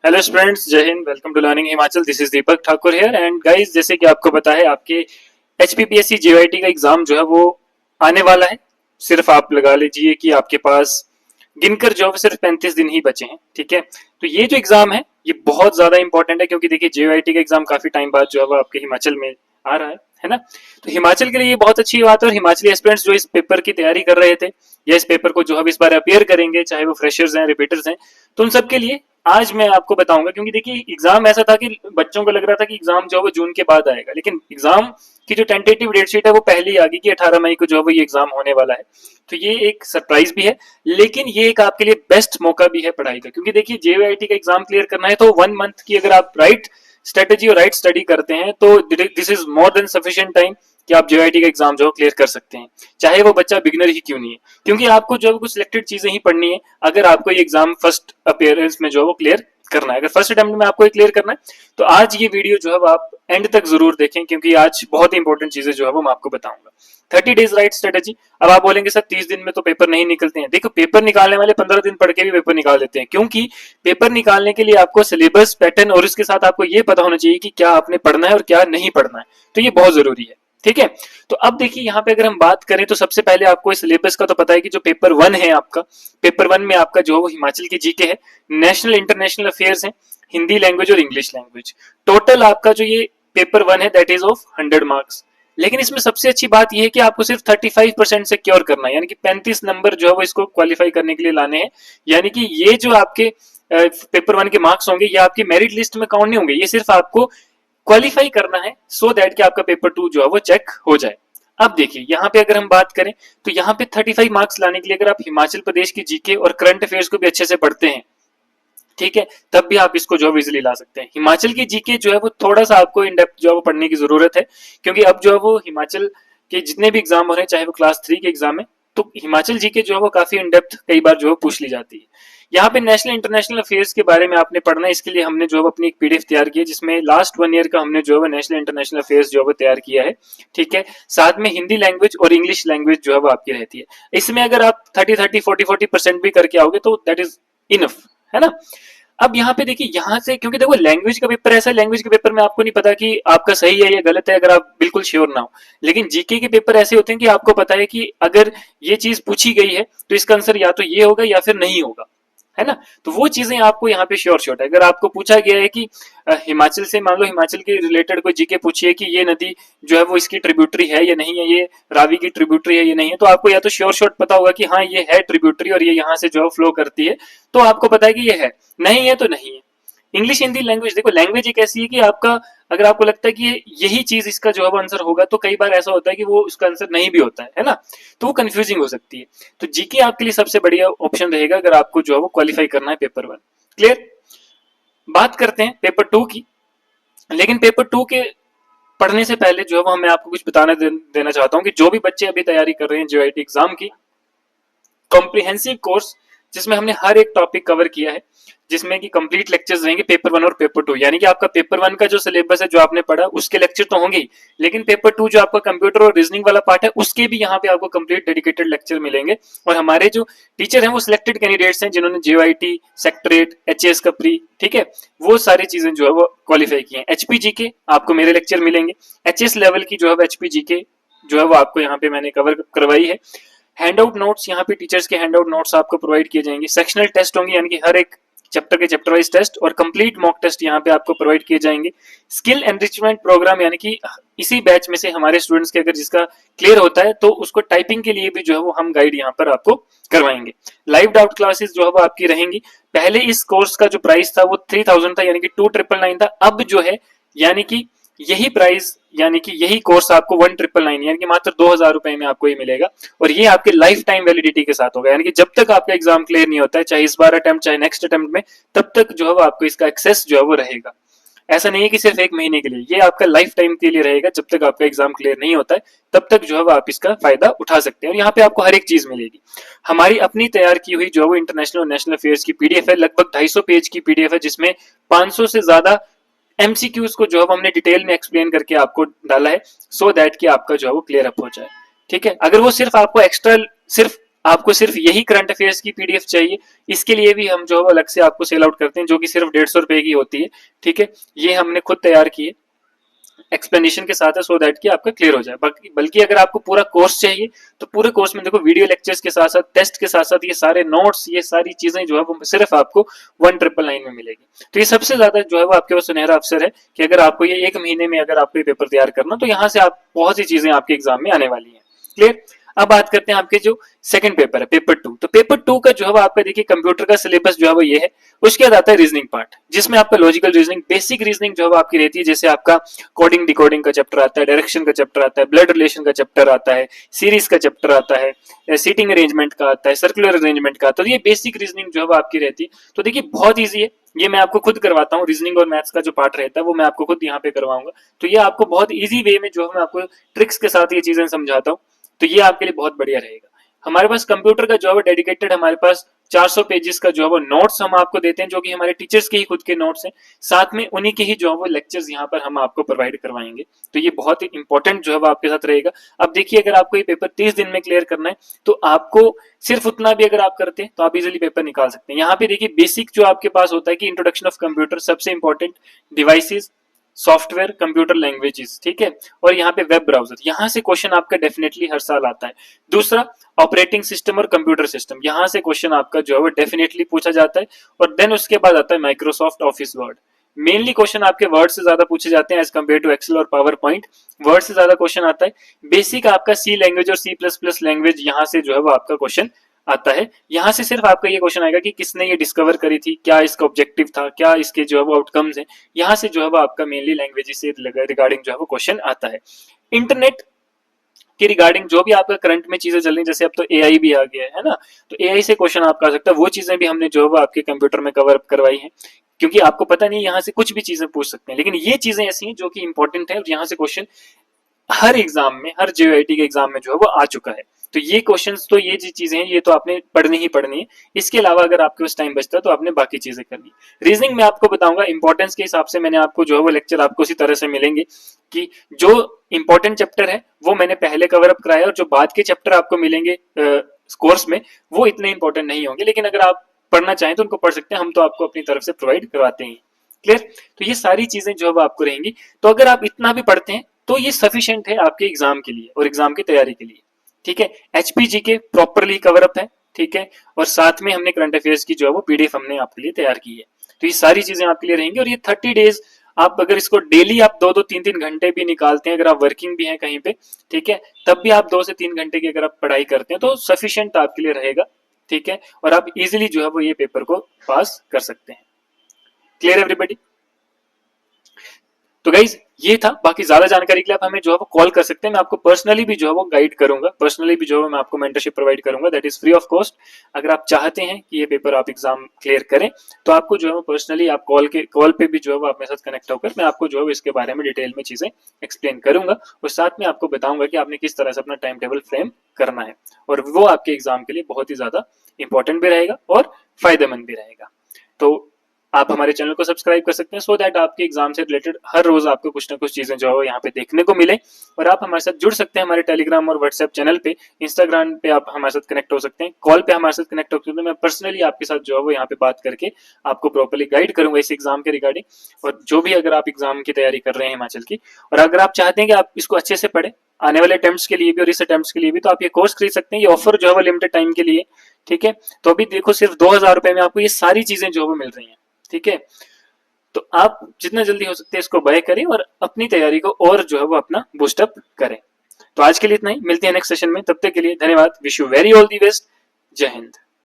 Hello students, Jai Hind. Welcome to learning Himachal. This is Deepak Thakur here. And guys, जैसे कि आपको पता है, आपके एचपीपीएससी जेआईटी का एग्जाम जो है वो आने वाला है। सिर्फ आप लगा लीजिए कि आपके पास गिनकर जो है सिर्फ 35 दिन ही बचे हैं। ठीक है, तो ये जो एग्जाम है ये बहुत ज्यादा इंपॉर्टेंट है, क्योंकि देखिए जेआईटी का एग्जाम काफी टाइम बाद जो है वो आपके हिमाचल में आ रहा है ना। तो हिमाचल के लिए ये बहुत अच्छी बात है। और हिमाचली एस्पिरेंट्स जो इस पेपर की तैयारी कर रहे थे या इस पेपर को जो है इस बार अपियर करेंगे, चाहे वो फ्रेशर्स हैं, रिपीटर्स हैं, तो उन सबके लिए आज मैं आपको बताऊंगा। क्योंकि देखिए एग्जाम ऐसा था कि बच्चों को लग रहा था कि एग्जाम जो है वो जून के बाद आएगा, लेकिन एग्जाम की जो टेंटेटिव डेट शीट है वो पहले ही आ गई कि 18 मई को जो है वो ये एग्जाम होने वाला है। तो ये एक सरप्राइज भी है, लेकिन ये एक आपके लिए बेस्ट मौका भी है पढ़ाई का। क्योंकि देखिए जेवीआईटी का एग्जाम क्लियर करना है तो 1 मंथ की अगर आप राइट स्ट्रेटेजी और राइट स्टडी करते हैं तो this is more than sufficient time कि आप जेआईटी का एग्जाम जो क्लियर कर सकते हैं, चाहे वो बच्चा बिगनर ही क्यों नहीं है। क्योंकि आपको जो है कुछ सिलेक्टेड चीजें ही पढ़नी है अगर आपको ये एग्जाम फर्स्ट अपियरेंस में जो है वो क्लियर करना है। अगर फर्स्ट अटेम्प्ट में आपको क्लियर करना है तो आज ये वीडियो जो है वो आप एंड तक जरूर देखें, क्योंकि आज बहुत ही इंपॉर्टेंट चीजें जो है वो मैं आपको बताऊंगा। 30 डेज राइट स्ट्रेटेजी। अब आप बोलेंगे सर 30 दिन में तो पेपर नहीं निकलते हैं। देखो, पेपर निकालने वाले 15 दिन पढ़ के भी पेपर निकाल देते हैं, क्योंकि पेपर निकालने के लिए आपको सिलेबस पैटर्न और इसके साथ आपको ये पता होना चाहिए कि क्या आपने पढ़ना है और क्या नहीं पढ़ना है। तो ये बहुत जरूरी है। ठीक है, तो अब देखिए यहाँ पे अगर हम बात करें तो सबसे पहले आपको इस सिलेबस का तो पता है कि जो पेपर 1 है आपका, पेपर 1 में आपका जो है वो हिमाचल की जीके है, नेशनल इंटरनेशनल अफेयर्स है, हिंदी लैंग्वेज और इंग्लिश लैंग्वेज। टोटल आपका जो ये पेपर 1 है दैट इज ऑफ 100 मार्क्स। लेकिन इसमें सबसे अच्छी बात यह है कि आपको सिर्फ 35% सिक्योर करना है, यानी कि 35 नंबर जो है वो इसको क्वालिफाई करने के लिए लाने हैं। यानी कि ये जो आपके पेपर 1 के मार्क्स होंगे ये आपकी मेरिट लिस्ट में काउंट नहीं होंगे, ये सिर्फ आपको क्वालिफाई करना है सो दैट कि आपका पेपर 2 जो है वो चेक हो जाए। अब देखिए यहाँ पे अगर हम बात करें तो यहाँ पे 35 मार्क्स लाने के लिए अगर आप हिमाचल प्रदेश की जीके और करंट अफेयर्स को भी अच्छे से पढ़ते हैं, ठीक है, तब भी आप इसको जो है इजिली ला सकते हैं। हिमाचल की जीके जो है वो थोड़ा सा आपको इन डेप्थ जो है वो पढ़ने की जरूरत है, क्योंकि अब जो है वो हिमाचल के जितने भी एग्जाम हो रहे हैं, चाहे वो क्लास 3 के एग्जाम है, तो हिमाचल जीके जो है वो काफी इन डेप्थ कई बार जो है पूछ ली जाती है। यहाँ पे नेशनल इंटरनेशनल अफेयर्स के बारे में आपने पढ़ना है। इसके लिए हमने जो है अपनी एक पीडीएफ तैयार की है, जिसमें लास्ट 1 ईयर का हमने जो है नेशनल इंटरनेशनल अफेयर्स जो है वो तैयार किया है। ठीक है, साथ में हिंदी लैंग्वेज और इंग्लिश लैंग्वेज जो है वो आपकी रहती है। इसमें अगर आप 30-30 40-40% भी करके आओगे तो दैट इज इनफ, है ना। अब यहाँ पे देखिए, यहाँ से क्योंकि देखो लैंग्वेज का पेपर ऐसा, लैंग्वेज के पेपर में आपको नहीं पता कि आपका सही है या गलत है अगर आप बिल्कुल श्योर ना हो। लेकिन जीके के पेपर ऐसे होते हैं कि आपको पता है कि अगर ये चीज पूछी गई है तो इसका आंसर या तो ये होगा या फिर नहीं होगा, है ना। तो वो चीजें आपको यहाँ पे श्योर शॉट है। अगर आपको पूछा गया है कि हिमाचल से, मान लो हिमाचल के रिलेटेड कोई जीके पूछी है कि ये नदी जो है वो इसकी ट्रिब्यूटरी है या नहीं है, ये रावी की ट्रिब्यूटरी है या नहीं है, तो आपको या तो श्योर शॉट पता होगा कि हाँ ये है ट्रिब्यूटरी और ये यहाँ से जो है फ्लो करती है, तो आपको पता है कि ये है। नहीं है तो नहीं है। इंग्लिश हिंदी लैंग्वेज, देखो लैंग्वेज एक ऐसी है कि आपका अगर आपको लगता है कि यही चीज इसका जो है आंसर होगा, तो कई बार ऐसा होता है कि वो उसका आंसर नहीं भी होता है ना। तो वो कंफ्यूजिंग हो सकती है। तो जीके आपके लिए सबसे बढ़िया ऑप्शन रहेगा अगर आपको जो है वो क्वालिफाई करना है पेपर 1। क्लियर। बात करते हैं पेपर 2 की। लेकिन पेपर 2 के पढ़ने से पहले जो है वो मैं आपको कुछ देना चाहता हूँ कि जो भी बच्चे अभी तैयारी कर रहे हैं जेआईटी एग्जाम की, कॉम्प्रिहेंसिव कोर्स जिसमें हमने हर एक टॉपिक कवर किया है, जिसमें कि कंप्लीट लेक्चर्स रहेंगे पेपर 1 और पेपर 2। यानी कि आपका पेपर 1 का जो सिलेबस है जो आपने पढ़ा उसके लेक्चर तो होंगे ही, लेकिन पेपर 2 जो आपका कंप्यूटर और रीजनिंग वाला पार्ट है उसके भी यहाँ पे आपको कंप्लीट डेडिकेटेड लेक्चर मिलेंगे। और हमारे जो टीचर हैं वो सिलेक्टेड कैंडिडेट्स हैं जिन्होंने जेआईटी, सेक्टरेट, एचएएस का प्री, ठीक है, वो सारी चीजें जो है वो क्वालिफाई की हैं। एचपीजी के आपको मेरे लेक्चर मिलेंगे, एचएस लेवल की जो है एचपीजी के जो है वो आपको यहाँ पे मैंने कवर करवाई है। हैंडआउट नोट्स, यहाँ पे टीचर्स के हैंडआउट नोट्स आपको प्रोवाइड किए जाएंगे। सेक्शनल टेस्ट होंगे, यानी कि हर एक चैप्टर के चैप्टर वाइज टेस्ट और कंप्लीट मॉक टेस्ट यहाँ पे आपको प्रोवाइड किए जाएंगे। स्किल एनरिचमेंट प्रोग्राम, यानी कि इसी बैच में से हमारे स्टूडेंट्स के अगर जिसका क्लियर होता है तो उसको टाइपिंग के लिए भी जो है वो हम गाइड यहाँ पर आपको करवाएंगे। लाइव डाउट क्लासेस जो है वो आपकी रहेंगी। पहले इस कोर्स का जो प्राइस था वो 3000 था, यानी कि 2999 था। अब जो है यानी कि यही प्राइस, यानी कि यही कोर्स आपको 1999 यानी कि मात्र 2000 रुपए में आपको ये मिलेगा। और ये आपके लाइफ टाइम वैलिडिटी के साथ होगा, यानी कि जब तक आपका एग्जाम क्लियर नहीं होता है, चाहे इस बार अटेम्प्ट चाहे नेक्स्ट अटेम्प्ट में, तब तक जो है वो आपको इसका एक्सेस जो है वो रहेगा। ऐसा नहीं है कि सिर्फ 1 महीने के लिए, ये आपका लाइफ टाइम के लिए रहेगा। जब तक आपका एग्जाम क्लियर नहीं होता है तब तक जो है वो आप इसका फायदा उठा सकते हैं। और यहाँ पे आपको हर एक चीज मिलेगी। हमारी अपनी तैयार की हुई जो है वो इंटरनेशनल और नेशनल अफेयर्स की पीडीएफ है, लगभग 250 पेज की पीडीएफ है, जिसमें 500 से ज्यादा एमसीक्यूज को जो है हमने डिटेल में एक्सप्लेन करके आपको डाला है, सो दैट कि आपका जो है वो क्लियर अप हो जाए। ठीक है, अगर वो सिर्फ आपको एक्स्ट्रा सिर्फ आपको सिर्फ यही करंट अफेयर्स की पीडीएफ चाहिए, इसके लिए भी हम जो है वो अलग से आपको सेल आउट करते हैं, जो कि सिर्फ 150 रुपए की होती है। ठीक है, ये हमने खुद तैयार की है एक्सप्लेनेशन के साथ है, सो दैट कि आपका क्लियर हो जाए। बल्कि अगर आपको पूरा कोर्स चाहिए तो पूरे कोर्स में देखो वीडियो लेक्चर्स के साथ साथ, टेस्ट के साथ साथ, ये सारे नोट्स, ये सारी चीजें जो है वो सिर्फ आपको 1999 में मिलेगी। तो ये सबसे ज्यादा जो है वो आपके पास सुनहरा अवसर है कि अगर आपको ये 1 महीने में अगर आपको ये पेपर तैयार करना, तो यहाँ से आप बहुत सी चीजें आपके एग्जाम में आने वाली है। क्लियर। अब बात करते हैं आपके जो सेकंड पेपर है, पेपर 2। तो पेपर 2 का जो है आपका देखिए कंप्यूटर का सिलेबस जो है वो ये है। उसके बाद आता है रीजनिंग पार्ट, जिसमें आपका लॉजिकल रीजनिंग, बेसिक रीजनिंग जो है आपकी रहती है। जैसे आपका कोडिंग डिकोडिंग का चैप्टर आता है, डायरेक्शन का चैप्टर आता है, ब्लड रिलेशन का चैप्टर आता है, सीरीज का चैप्टर आता है, सीटिंग अरेंजमेंट का आता है, सर्कुलर अरेंजमेंट का आता है। तो ये बेसिक रीजनिंग जो है आपकी रहती है। तो देखिए बहुत ईजी है, ये मैं आपको खुद करवाता हूँ। रीजनिंग और मैथ्स का जो पार्ट रहता है वो मैं आपको खुद यहाँ पे करवाऊंगा। तो ये आपको बहुत ईजी वे में जो है मैं आपको ट्रिक्स के साथ ये चीजें समझाता हूँ। तो ये आपके लिए बहुत बढ़िया रहेगा। हमारे पास कंप्यूटर का जो है डेडिकेटेड, हमारे पास 400 पेजेस का जो है वो नोट्स हम आपको देते हैं, जो कि हमारे टीचर्स के ही खुद के नोट्स हैं। साथ में उन्हीं के ही जो है वो लेक्चर्स यहाँ पर हम आपको प्रोवाइड करवाएंगे। तो ये बहुत ही इंपॉर्टेंट जो है वो आपके साथ रहेगा। अब देखिए, अगर आपको ये पेपर 30 दिन में क्लियर करना है, तो आपको सिर्फ उतना भी अगर आप करते हैं तो आप इजिली पेपर निकाल सकते हैं। यहाँ पे देखिए बेसिक जो आपके पास होता है कि इंट्रोडक्शन ऑफ कंप्यूटर सबसे important, devices, software, computer languages, ठीक है, और यहाँ पे वेब ब्राउजर, यहाँ से क्वेश्चन आपका डेफिनेटली हर साल आता है। दूसरा, ऑपरेटिंग सिस्टम और कंप्यूटर सिस्टम, यहाँ से क्वेश्चन आपका जो है वो डेफिनेटली पूछा जाता है। और देन उसके बाद आता है Microsoft office word. Mainly question आपके वर्ड से ज्यादा पूछे जाते हैं एज कम्पेयर टू एक्सेल और पावर पॉइंट। वर्ड से ज्यादा क्वेश्चन आता है। बेसिक आपका सी लैंग्वेज और सी प्लस प्लस लैंग्वेज, यहाँ से जो है वो आपका क्वेश्चन आता है। यहाँ से सिर्फ आपका ये क्वेश्चन आएगा कि किसने ये डिस्कवर करी थी, क्या इसका ऑब्जेक्टिव था, क्या इसके जो है वो आउटकम्स हैं। यहाँ से जो है वो आपका मेनली लैंग्वेज से रिगार्डिंग जो है वो क्वेश्चन आता है। इंटरनेट के रिगार्डिंग जो भी आपका करंट में चीजें चल रही, जैसे अब तो एआई भी आ गया है ना, तो एआई से क्वेश्चन आपका आ सकता है। वो चीजें भी हमने जो है वो आपके कंप्यूटर में कवर अप करवाई है, क्योंकि आपको पता नहीं यहाँ से कुछ भी चीजें पूछ सकते हैं, लेकिन ये चीजें ऐसी हैं जो कि इंपॉर्टेंट है और यहाँ से क्वेश्चन हर एग्जाम में, हर जेईटी के एग्जाम में जो है वो आ चुका है। तो ये क्वेश्चंस, तो ये चीजें हैं, ये तो आपने पढ़नी ही पढ़नी है। इसके अलावा अगर आपके पास टाइम बचता है तो आपने बाकी चीजें करनी। रीजनिंग में आपको बताऊंगा इंपॉर्टेंस के हिसाब से, मैंने आपको जो है वो लेक्चर आपको उसी तरह से मिलेंगे कि जो इंपॉर्टेंट चैप्टर है वो मैंने पहले कवर अप कराया, और जो बाद के चैप्टर आपको मिलेंगे कोर्स में वो इतने इंपॉर्टेंट नहीं होंगे, लेकिन अगर आप पढ़ना चाहें तो उनको पढ़ सकते हैं, हम तो आपको अपनी तरफ से प्रोवाइड करवाते हैं। क्लियर। तो ये सारी चीजें जो है आपको रहेंगी। तो अगर आप इतना भी पढ़ते हैं तो ये सफिशिएंट है आपके एग्जाम के लिए और एग्जाम की तैयारी के लिए। ठीक है, एचपीजी के प्रॉपरली कवर अप है। ठीक है, और साथ में हमने करंट अफेयर्स की जो है वो पीडीएफ हमने आपके लिए तैयार की है। तो ये सारी चीजें आपके लिए रहेंगी। और ये 30 डेज आप अगर इसको डेली आप 2-2 3-3 घंटे भी निकालते हैं, अगर आप वर्किंग भी हैं कहीं पे, ठीक है, तब भी आप 2 से 3 घंटे की अगर आप पढ़ाई करते हैं तो सफिशिएंट आपके लिए रहेगा। ठीक है, और आप इजिली जो है वो ये पेपर को पास कर सकते हैं। Clear everybody. तो गाइज ये था। बाकी ज्यादा जानकारी के लिए आप हमें जो है वो कॉल कर सकते हैं। मैं आपको पर्सनली भी जो है वो गाइड करूंगा, पर्सनली भी जो है मैं आपको मेंटरशिप प्रोवाइड करूंगा, that is free of cost. अगर आप चाहते हैं कि ये पेपर आप एग्जाम क्लियर करें तो आपको जो है वो पर्सनली आप कॉल पे भी जो है वो आप मेरे साथ कनेक्ट होकर मैं आपको जो है इसके बारे में डिटेल में चीजें एक्सप्लेन करूंगा, और साथ में आपको बताऊंगा कि आपने किस तरह से अपना टाइम टेबल फ्रेम करना है, और वो आपके एग्जाम के लिए बहुत ही ज्यादा इंपॉर्टेंट भी रहेगा और फायदेमंद भी रहेगा। तो आप हमारे चैनल को सब्सक्राइब कर सकते हैं, सो दैट आपके एग्जाम से रिलेटेड हर रोज आपको कुछ ना कुछ चीजें जो है यहाँ पे देखने को मिले। और आप हमारे साथ जुड़ सकते हैं हमारे टेलीग्राम और व्हाट्सएप चैनल पे, इंस्टाग्राम पे आप हमारे साथ कनेक्ट हो सकते हैं, कॉल पे हमारे साथ कनेक्ट हो सकते हैं। मैं पर्सनली आपके साथ जो है वो यहाँ पे बात करके आपको प्रॉपर्ली गाइड करूंगा इस एग्जाम के रिगार्डिंग, और जो भी अगर आप एग्जाम की तैयारी कर रहे हैं हिमाचल की, और अगर आप चाहते हैं कि आप इसको अच्छे से पढ़े आने वाले अटेम्प्ट्स के लिए भी और इस अटेम्प्ट्स के लिए भी, तो आप ये कोर्स खरीद सकते हैं। ये ऑफर जो है वो लिमिटेड टाइम के लिए। ठीक है, तो अभी देखो सिर्फ 2000 रुपए में आपको ये सारी चीजें जो है वो मिल रही है। ठीक है, तो आप जितना जल्दी हो सकते हैं इसको बाय करें और अपनी तैयारी को और जो है वो अपना बूस्टअप करें। तो आज के लिए इतना ही, मिलते हैं नेक्स्ट सेशन में, तब तक के लिए धन्यवाद। Wish you very all the best. जय हिंद।